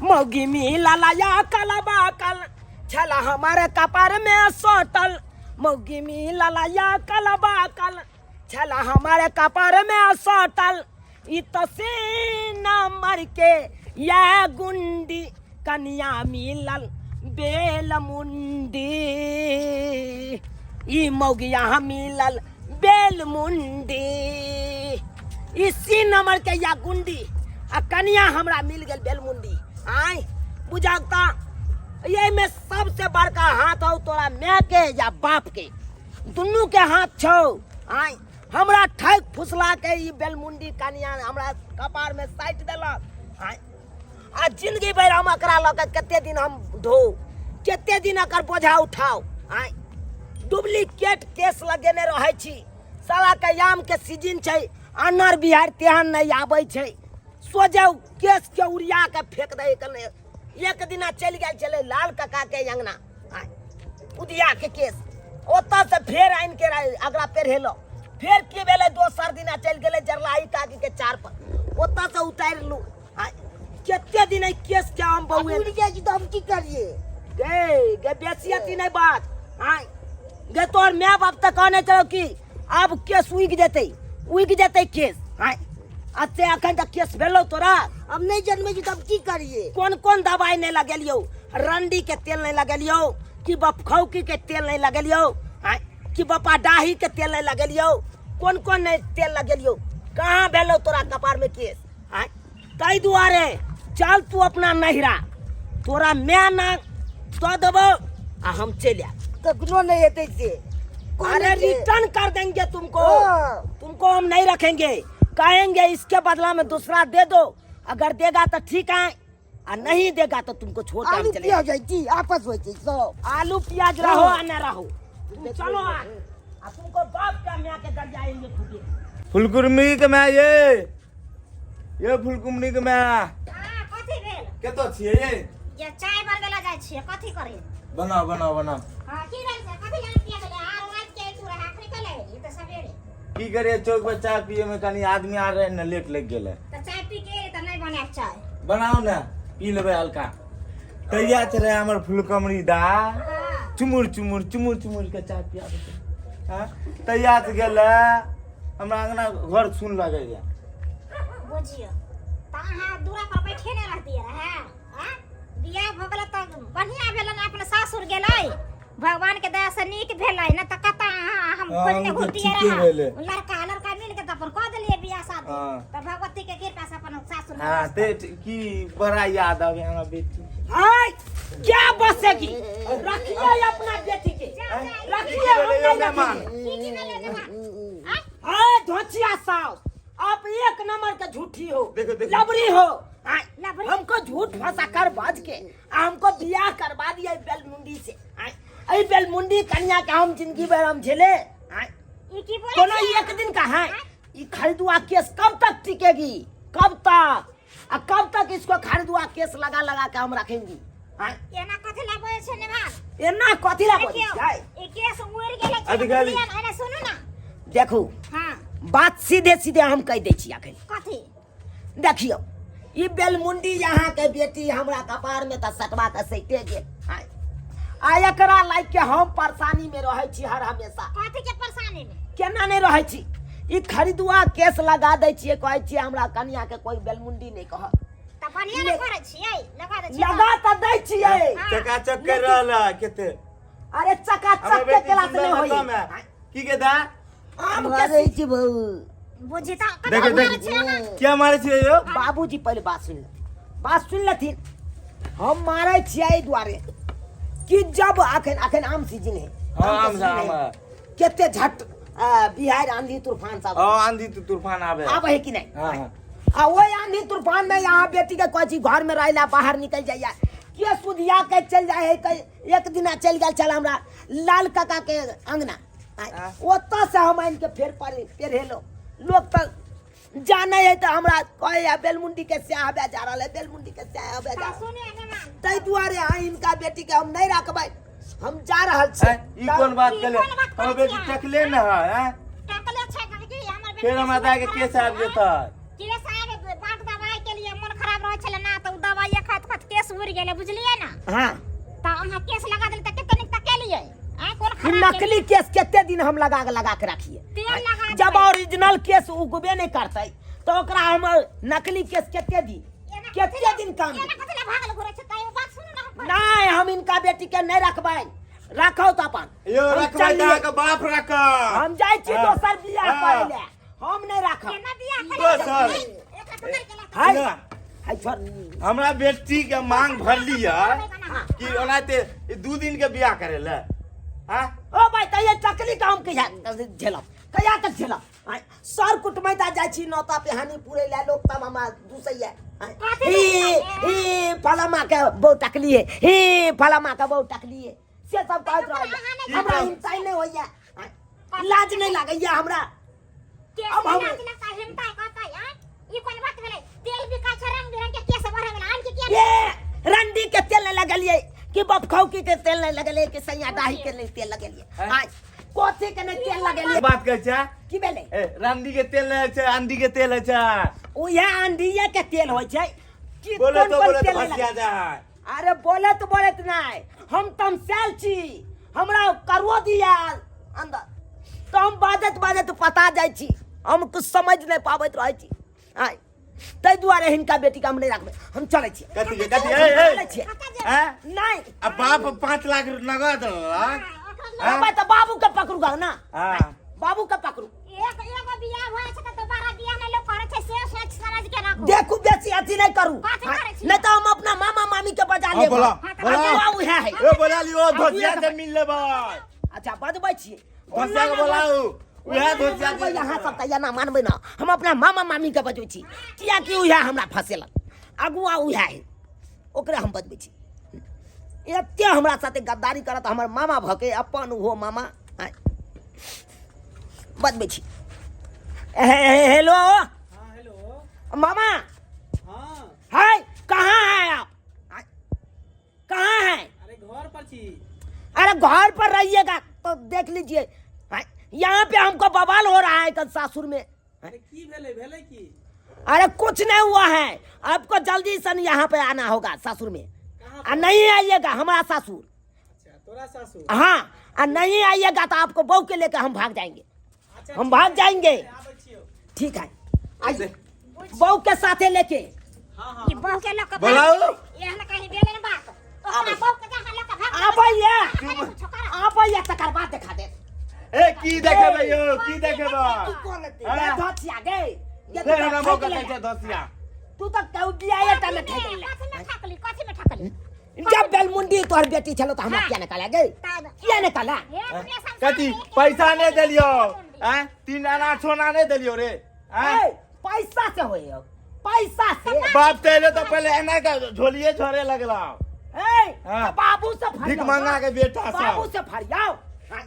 मौगी मिला या कलबा कल छला हमारे कपार में सोटल। मौगी मिला या कलबा कल छला हमारे कपार में सोटल। न मर के या गुंडी कन्या मिलल बेल मुंडी। ई मौगी यहाँ मिलल बेल मुंडी। इसी नंबर के या गुंडी आ कन्या हमरा मिल गल बेल मुंडी। आई बुझाता ये में सबसे बड़का हाथ हो तोरा मैं के या बाप के, दुनू के हाथ छो। आई हमरा ठैक फुसला के ई बेलमुंडी कन्या हमरा कपार में साइट देलक। आई आ जिंदगी भर हम एकरा लऽ के कते दिन हम धो, कते दिन एकर बोझा उठाओ। आई डुप्लीकेट केस लगेने रहे छी। साला के याम के सीजन छै, अनर बिहार तेहन नहीं आबै छै। सोझे केस के उड़िया के फेंक दे कने। एक दिना चल गेल चले लाल काका के अंगना। आई उदिया के केस ओतऽ से फेर आइन के अगला पेड़ हेलो। फिर की बेले दोसर दिना चल गेले जरलाई काकी के चार पर ओतऽ से उतार लू। केते दिन केस के हम बहुए जी तो हम की करिए गे बेसियती नहीं बात। हां गे तोर माय बाप तक कहने चलो कि अब केस उग जेते केस। हां अच्छे अखन तक केस भेलो तोरा अब नहीं जन्मे जी तो हम की करिए। कौन दवाई नहीं लगेलियो, रंडी के तेल नहीं लगेलियो कि बपखौकी के तेल नहीं लगेलियो। हां कि बपा डाही के तेल नहीं लगेलियो, कौन नहीं तेल लगेलियो। कहाँ भेलो तोरा कपार में केस। हां तई दुआरे चल तू अपना नहिरा, तोरा मैं ना तो देबो आ हम चलिया। कखनो नहीं हेते से। अरे रिटर्न कर देंगे तुमको हम नहीं रखेंगे। कहेंगे इसके बदला में दूसरा दे दो, अगर देगा तो ठीक है और नहीं देगा तो तुमको छोड़ के हम चले जाएगी। आपस हो तो आलू प्याज रहो या न रहो तुम चलो। आ तुमको बाप का मैं के कर जाएंगे खुदे। फुलकुरमी के मैं ये फुलकुरमी के मैं कथी भेल केतो छिए ये चाय बनबेला जाय छिए कथी करे। बनाओ हां की भेल से कथी जान पिया गेले आर रात के तू रहा आखरी कले ई त सवेरे की करे चौक पर चाय पिए में कनी आदमी आ रहे न लेट लग गेले त चाय पी के त नहीं बने चाय बनाओ ना पी लेबे हल्का। तैया चले हमर फुलकुरमी दा चुमुर के चाय पिया दे। हां तैया से गेले हमरा अंगना घर सुन लगे या बुझियो त अहाँ दूरा पर बैठे ने रहती है। हां बियाह भ गेल त बढ़िया भेल न अपन सासुर गेलै भगवान के दया से नीक भेलै न त कता हम पन्ने घुटिए रहा लड़का मिल के त अपन क देलिए बियाह शादी त भगवती के कृपा से अपन सासुर। हां ते की बड़ा याद आवे हमरा बेटी। हाय क्या बसेगी रखिए अपना बेटी के रखिए हम नहीं रखेंगे। हाय धोचिया सास आप एक नंबर के झूठी हो, लबरी हो। हमको झूठ फंसा कर बाज के हमको बियाह करवा दिया बेलमुंडी से। आई बेलमुंडी कन्या के हम जिंदगी भर हम झेले। कोनो एक दिन का है ये खरीदुआ केस कब तक टिकेगी, कब तक इसको खरीदुआ केस लगा के हम रखेंगी। एना कथि लागो छै ने बात एना कथि लागो छै ए केस उड़ गेले छै एना सुनु ना देखो। हां बात सीधे हम कह दे छी अखन कथि देखियो ई बेलमुंडी यहाँ के बेटी हमरा कपार में त सटवा के सैटे गेल। आ एकरा लाइक के हम परेशानी में रहे छी हर हमेशा। कथि के परेशानी में केना नहीं रहे छी। ई खरीदुआ केस लगा दे छिए, कहे छी हमरा कन्या के कोई बेलमुंडी नहीं कह त बढ़िया न करे छिए लगा दे छिए। लगा त दे छिए चकाचक कर रहला केते। अरे चकाचक के क्लास नहीं होई की के दा हम करे छी बहु बुझी त देखे क्या मारे छिए यो बाबूजी पहले बात सुन लेथिन। हम मारे छिए द्वारे कि जब अखन आम सीजन है। हां आम केते झट बिहार आंधी तूफान सब। हां आंधी तूफान आवे है कि नहीं। हां आ वो आंधी तूफान में यहाँ बेटी के कोची घर में रहला बाहर निकल जाइया के सुधिया के चल जाए है। एक दिना चल गेल चल हमरा लाल काका के अंगना ओतऽ से हम आइन के फेर हेलो लोग तक जाने है तो हमरा कहे बेलमुंडी के स्याह बे जा रहा है बेलमुंडी के स्याह बे जा तई दुआरे इनका बेटी के हम नहीं रखबै हम जा रहल छी। ई कोन बात केले हम बेटी टकले न है टकले छै कि हमर बेटी फेर माता के केस आब जेतै केस आबे बाट दवाई के लिए मन खराब रहे छले ना तो दवाई खात केस उड़ गेले बुझलिए ना हाँ त अहाँ केस लगा देले त कितने तक के लिए आ कौन खराब नकली केस कितने दिन हम लगा के रखिए तेल लगा जब ओरिजिनल केस उगबे नहीं करते तो ओकरा हम नकली केस कितने दिन काम ये ना कतला भागल घुरे छ त बात सुनु ना नहीं हम इनका बेटी के नहीं रखबै रखो तो अपन यो हम रखबै चलिए। के बाप रख हम जाय छी दोसर बियाह हाँ। करे ले हम नहीं रखब केना बियाह दोसर। करे एक पकड़ के ला हाय ना, हाय छोड़ हमरा बेटी के मांग भरली है कि ओनाते 2 दिन के बियाह करे ले हां ओ भाई त ये चकली काम के झेलम कया तक झेलम सर कुटमैता जाय छी नौता पे हानि पूरे ले लोग तब हम दूसैया ही फलामा के बहु टकली है ही फलामा के बहु टकली है से सब कहत रह हमरा हिम्मत नहीं होइया लाज नहीं लागैया हमरा केस अब हम- लगा का हिम्मत कहता यार ई कोन बात भेलै तेल बिका छ रंग बिरंग के केस भरे गेल आन के के ये रंडी के तेल नहीं लगलिए कि बपखौकी के तेल नहीं लगलिए कि सैया दाही के नहीं तेल लगलिए आज कोथी के नहीं तेल लगलिए बात कहै छै की भेले ए रंडी के तेल है छै अंडी के तेल है छै उहे अंडिये के तेल होय छै कि बोले कोन तो कोन बोले तो तेल नहीं फसिया लगलिए? जाए अरे बोलत नहीं हम तमसेल छी हमरा करवो दिया अंदर तो हम बाजत पता जाय छी हम कुछ समझ नहीं पाबैत रहे छी आय तै दुआरे हिनका बेटी के हम नहीं रखबै हम चलै छी कथी के कथी चलै छी हैं नहीं अब बाप 5 लाख नगद अब तो बाबू के पकड़ू गा ना हां बाबू के पकड़ू एक एगो बियाह होय छै त दोबारा बियाह नहीं लोग करे छै से सोच समझ के राखो देखू बेसी अथी नहीं करू कथी करै छी? नहीं तो हम अपना मामा मामी के बजा लेब बोला बाबू है ए बोला लियो धोतिया से मिल लेबै अच्छा बजबै छी धोतिया के बोलाऊ उहे धोतिया मानबै यहाँ सब त ना मानबै ना हम अपना मामा मामी के बजबै छी किया कि उहे हमरा फसेलक अगुआ उहे है ओकरे हम बजबै छी एते हमरा साथे गद्दारी करत हमर मामा भके अपन हो मामा आय। बजबै छी हेलो हाँ हेलो मामा हाँ है कहाँ है आप आय, कहाँ है अरे घर पर छी अरे घर पर रहिएगा तो देख लीजिए आय, यहाँ पे हमको बवाल हो रहा है कल सासुर में अरे की भेले की अरे कुछ नहीं हुआ है आपको जल्दी से यहाँ पे आना होगा ससुर में कहाँ नहीं आइएगा हमारा ससुर अच्छा तोरा सासू हाँ नहीं आइएगा तो आपको बहू के लेकर हम भाग जाएंगे अच्छा हम भाग जाएंगे आबै छियो ठीक है आइए बहू के साथे लेके हाँ हाँ ई बहु के लोग बोलाऊ एहन कहीं भेले न बात ओकरा बहु के जहां लोग भाग आप आइए तकर बाद दिखा दे ए की देखेबै यो की देखेबै ये धोतिया गे ये फिर हमरा तो मौका ठक कहै छै धोतिया तू तो कहू दिया ये टाइम में ठक कथी में ठकली जब बेलमुंडी तोहर बेटी चलो तो हम क्या निकाला गे क्या निकाला कथी पैसा नहीं देलियो हैं 3 आना सोना नहीं देलियो रे हैं ए, पैसा से होए हो पैसा से बाप तेरे तो पहले एना का झोलिए छोड़े लगला ए, हाँ। तो बाबू से फरियाओ भिख मांगा के बेटा बाबू सब से फरियाओ हैं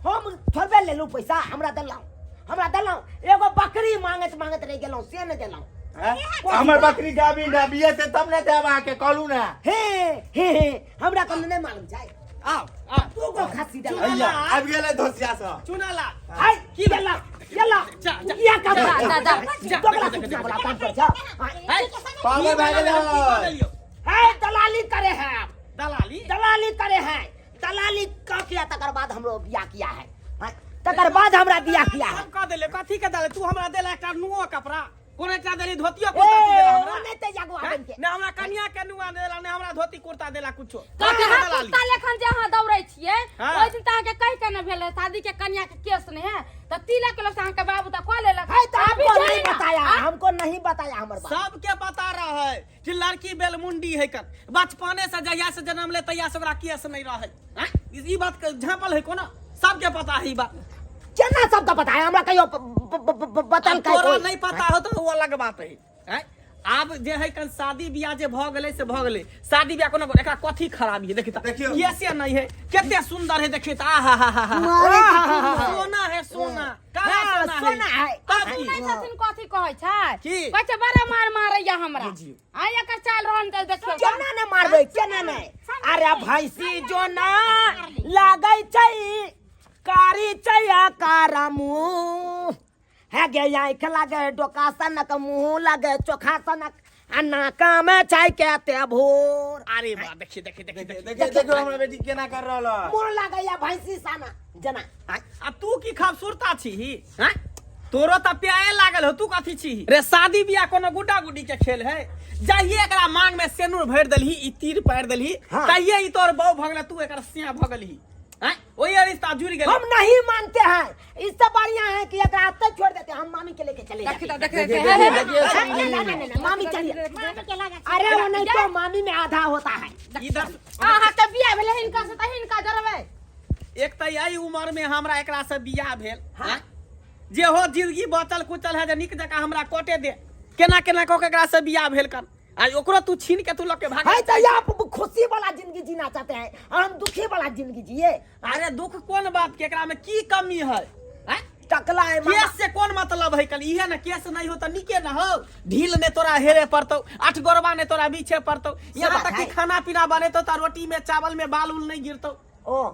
हम थोड़बे ले लू पैसा हमरा दलौ एगो बकरी मांगत रह गेलौ से न देलौ हमर बकरी गाबी ना बिये से तब ने देबा के कहलू ना हे हमरा को नहीं मालूम छै आओ तू को खसी दे भैया आबि गेलै धोसिया से चुनाला हाय की देला येला जा, जा, या का जा, दादा जा, दोगला जा, कुछ जा, वाला काम कर जा पागल भए गेलै है दलाली करे है दलाली दलाली का किया तकर बाद हमरो बियाह किया है हाँ, तकर बाद हमरा बियाह किया है हम कह देले कथी के देले तू हमरा देला एकटा नुओ कपड़ा कोन एकटा देली धोतियो ए, कुर्ता तू देला हमरा ओने ते जागो हैं? आबन के ने हमरा कन्या के नुआ देला ने हमरा धोती कुर्ता देला कुछो कहाँ कथी के दलाली कुत्ता लेखन जे अहाँ दौड़ै छियै हाँ। ओइ दिन त अहाँके कहि के न भेलै शादी के कन्या के केस नहीं है त तिलक के लोग से अहाँके बाबू त कह लेलक है तो अभी हमको जाए नहीं ना। बताया हाँ? हमको नहीं बताया हमर बाप सबके पता रहे कि लड़की बेलमुंडी है कर बचपने से जहिया से जन्म ले तहिया से ओकरा केस नहीं रहे हैं? ई बात के झांपल है कोनो सबके पता है ई बात केना सबका पता है हमरा कहियो बतल अब तोरा नहीं पता हो तो वो अलग बात है हैं? आब जे है कल शादी ब्याह जे भ गेलै से भ गेलै शादी ब्याह कोनो एकरा कथी खराबी है देखिता देखियौ। ये से नहीं है कितने सुंदर है देखिता आ हा हा सोना है सोना काला हाँ, सोना सोना है। तब सुनै की छथिन कथी कहै छै की? कहै छै बड़ा मार मारैया हमरा बुझियौ। आ एकर चाल रहन के देखियौ केना ने मारबै केना ने अरे भैंसी जो ना लागै छै कारी छै कारा मुंह है गे आँख लागे डोका सनक मुंह लागे चोखा सनक आ नाका में चाय के ते भोर अरे बा देखिए देखिए देखिए देखिए देखिए देखो हमरा बेटी केना कर रहल मोर लागैया भैंसी साना जना आ तू की खूबसूरता छी हैं तोरो त प्याए लागल हो तू कथी छी रे शादी बियाह कोनो गुड्डा गुड्डी के खेल है जाइए एकरा मांग में सेनुर भर देलही ई तीर पार देलही हाँ। कहिए ई तोर बहू भगले तू एकरा सिया भगलही हैं ओही रिश्ता जुड़ गेल हम नहीं मानते हैं इससे बढ़िया है कि एकरा आते छोड़ देते हम मामी के लेके चले देखिए जाते तो देखिए, देखिए देखिए, मामी चलिए मामी के लगा अरे वो नहीं तो मामी में आधा होता है इधर हां त बिया भेले हिनका से त हिनका जरबे एक त यही उम्र में हमरा एकरा से बियाह भेल हाँ। हैं? जे हो जिंदगी बचल कुचल है जे निक जका हमरा कोटे दे केना केना क के एकरा से बियाह भेल कर आ ओकरो तू छीन के तू लोग के भाग है तो ये आप खुशी वाला जिंदगी जीना चाहते हैं और हम दुखी वाला जिंदगी जिए अरे दुख कोन बात के एकरा में की कमी है हैं? टकला है केस से कौन मतलब है कल इहे ना केस नहीं हो तो निके ना हो ढील ने तोरा हेरे पड़तो 8 गोरबा ने तोरा बीछे पड़तो यहाँ बात तक कि है। खाना पीना बने तो रोटी में चावल में बाल उल नहीं गिरतो ओ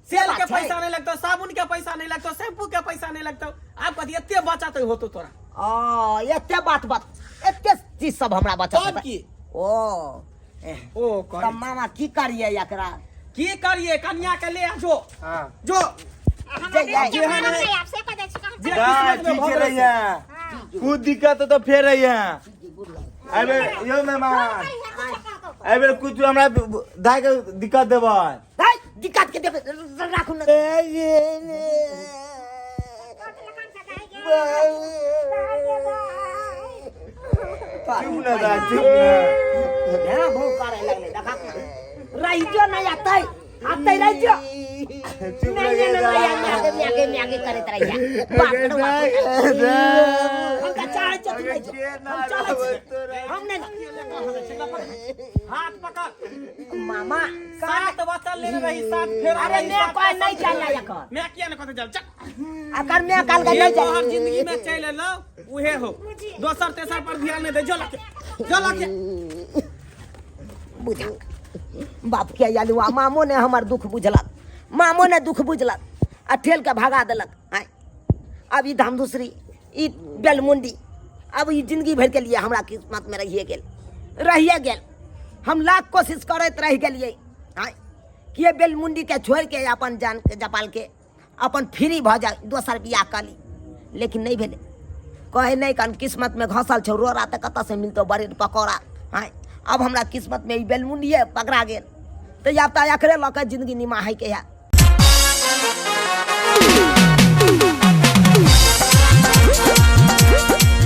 सेल बात के है। पैसा नहीं लगतो साबुन के पैसा नहीं लगतो शैम्पू के पैसा नहीं लगतो आप कथी एते बचत होतो तोरा ओ एते बात एते चीज सब हमरा बचत तब होता। की ओ ओ तब मामा की करिए एकरा की करिए कन्या के ले आ जो हां जो हमरा जाइए। के मालूम नहीं आपसे कह दे छी जे जा किस्मत में ठीक भोग है रहे रहिया कुछ दिक्कत हो तो फिर रहिया अबे यो मेहमान अबे कुछ हमरा दाई के दिक्कत देबा है दिक्कत के देख राखू न चुप ना दा चुप ना है भूख करे लगले देखा रही जो नहीं आते आते रही जो चुप नहीं रहिया नहीं म्यागे करे तरैया बाप रे बाप हम का चाहे चतु नहीं जो हम चले हम नहीं हाथ पकड़ मामा सात बचल ले रही सात फेर अरे मैं कोई नहीं चलना यकर मैं किया न कहते जाओ चल अगर मैं काल का ये नहीं तोहर चल जिंदगी में चले लो उहे हो दोसर तेसर पर ध्यान नहीं दे जो लगे बुझा बाप के यालुआ मामो ने हमर दुख बुझलक मामो ने दुख बुझलक आ ठेल के भगा देलक आय अब ई धाम दूसरी ई बेलमुंडी अब ई जिंदगी भर के लिए हमरा किस्मत में रहिए गेल हम लाख कोशिश करत रह गेलिए आय कि ये बेलमुंडी के छोड़ के अपन जान के जपाल के अपन फ्री भ जाए दोसर बियाह कली लेकिन नहीं भेले कहे नहीं कन किस्मत में घसल छौ रोरा त कत से मिलतो बड़े पकौड़ा आय अब हमरा किस्मत में ई बेलमुंडिये पकड़ा गेल तो अब तो एकरे लऽ के जिंदगी निमाहै के है